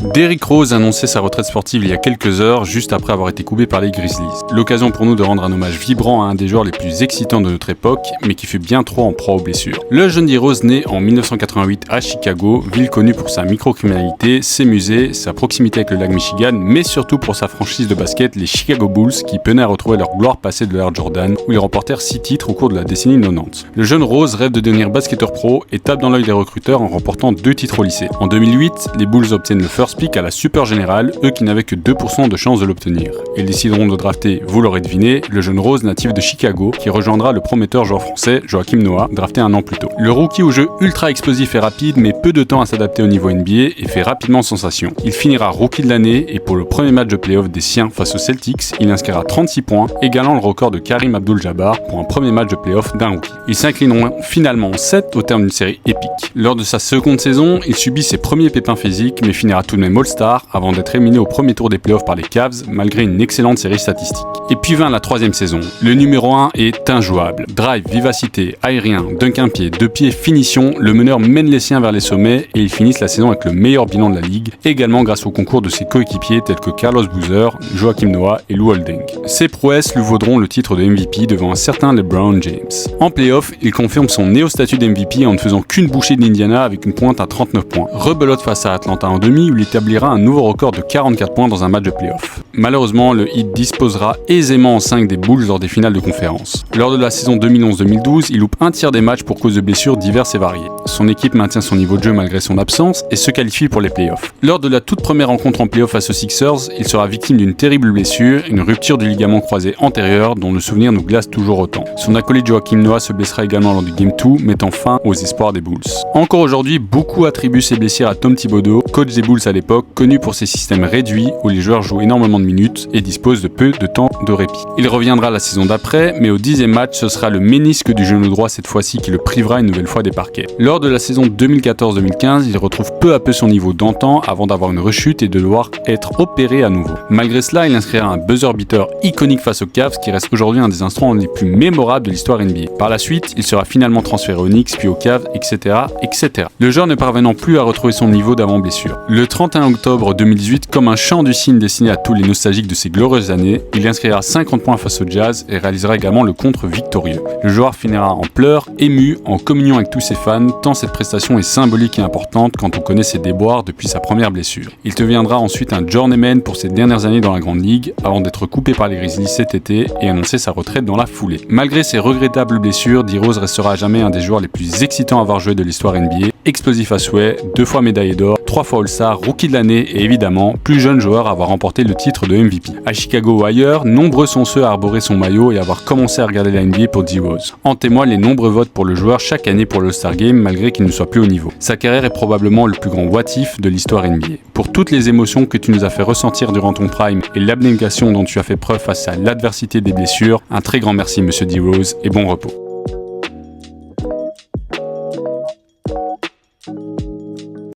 Derrick Rose annonçait sa retraite sportive il y a quelques heures, juste après avoir été coupé par les Grizzlies. L'occasion pour nous de rendre un hommage vibrant à un des joueurs les plus excitants de notre époque, mais qui fut bien trop en proie aux blessures. Le jeune D. Rose naît en 1988 à Chicago, ville connue pour sa microcriminalité, ses musées, sa proximité avec le lac Michigan, mais surtout pour sa franchise de basket, les Chicago Bulls, qui peinaient à retrouver leur gloire passée de l'ère Jordan, où ils remportèrent 6 titres au cours de la décennie 90. Le jeune Rose rêve de devenir basketteur pro et tape dans l'œil des recruteurs en remportant 2 titres au lycée. En 2008, les Bulls obtiennent le first pick à la Super Générale, eux qui n'avaient que 2% de chance de l'obtenir. Ils décideront de drafter, vous l'aurez deviné, le jeune Rose natif de Chicago, qui rejoindra le prometteur joueur français Joachim Noah, drafté un an plus tôt. Le rookie au jeu ultra explosif et rapide met peu de temps à s'adapter au niveau NBA et fait rapidement sensation. Il finira rookie de l'année et pour le premier match de playoff des siens face aux Celtics, il inscrira 36 points, égalant le record de Karim Abdul-Jabbar pour un premier match de playoff d'un rookie. Ils s'inclineront finalement en 7 au terme d'une série épique. Lors de sa seconde saison, il subit ses premiers pépins physiques mais finira tout de même All-Star avant d'être éliminé au premier tour des playoffs par les Cavs malgré une excellente série statistique. Et puis vint la troisième saison. Le numéro 1 est injouable. Drive, vivacité, aérien, dunk un pied, 2 pieds, finition, le meneur mène les siens vers les sommets et ils finissent la saison avec le meilleur bilan de la ligue, également grâce au concours de ses coéquipiers tels que Carlos Boozer, Joachim Noah et Lou Holding. Ces prouesses lui vaudront le titre de MVP devant un certain LeBron James. En playoff, il confirme son néo-statut d'MVP en ne faisant qu'une bouchée d'Indiana avec une pointe à 39 points. Rebelote face à Atlanta en demi où il établira un nouveau record de 44 points dans un match de playoff. Malheureusement, le Heat disposera aisément en 5 des Bulls lors des finales de conférence. Lors de la saison 2011-2012, il loupe un tiers des matchs pour cause de blessures diverses et variées. Son équipe maintient son niveau de jeu malgré son absence et se qualifie pour les playoffs. Lors de la toute première rencontre en playoff face aux Sixers, il sera victime d'une terrible blessure, une rupture du ligament croisé antérieur dont le souvenir nous glace toujours autant. Son acolyte Joachim Noah se blessera également lors du Game 2, mettant fin aux espoirs des Bulls. Encore aujourd'hui, beaucoup attribuent ses blessures à Tom Thibodeau, coach des Bulls à l'époque, connu pour ses systèmes réduits où les joueurs jouent énormément de minutes et disposent de peu de temps de répit. Il reviendra la saison d'après, mais au 10e match, ce sera le ménisque du genou droit cette fois-ci qui le privera une nouvelle fois des parquets. Lors de la saison 2014-2015, il retrouve peu à peu son niveau d'antan avant d'avoir une rechute et de devoir être opéré à nouveau. Malgré cela, il inscrira un buzzer beater iconique face aux Cavs qui reste aujourd'hui un des instants les plus mémorables de l'histoire NBA. Par la suite, il sera finalement transféré aux Knicks puis aux Cavs, etc., etc. Le joueur ne parvenant plus à retrouver son niveau d'avant blessure. Le 31 octobre 2018, comme un chant du cygne destiné à tous les nostalgiques de ces glorieuses années, il inscrira 50 points face au Jazz et réalisera également le contre victorieux. Le joueur finira en pleurs, ému, en communion avec tous ses fans, tant cette prestation est symbolique et importante quand on connaît ses déboires depuis sa première blessure. Il deviendra ensuite un journeyman pour ses dernières années dans la Grande Ligue, avant d'être coupé par les Grizzlies cet été et annoncer sa retraite dans la foulée. Malgré ses regrettables blessures, D. Rose restera à jamais un des joueurs les plus excitants à avoir joué de l'histoire NBA, explosif à souhait, 2 fois médaillé d'or, 3 fois All-Star, rookie de l'année et évidemment, plus jeune joueur à avoir remporté le titre de MVP. À Chicago ou ailleurs, nombreux sont ceux à arborer son maillot et à avoir commencé à regarder la NBA pour D. Rose. En témoignent les nombreux votes pour le joueur chaque année pour l'All-Star Game malgré qu'il ne soit plus au niveau. Sa carrière est probablement le plus grand what-if de l'histoire NBA. Pour toutes les émotions que tu nous as fait ressentir durant ton prime et l'abnégation dont tu as fait preuve face à l'adversité des blessures, un très grand merci Monsieur D. Rose et bon repos.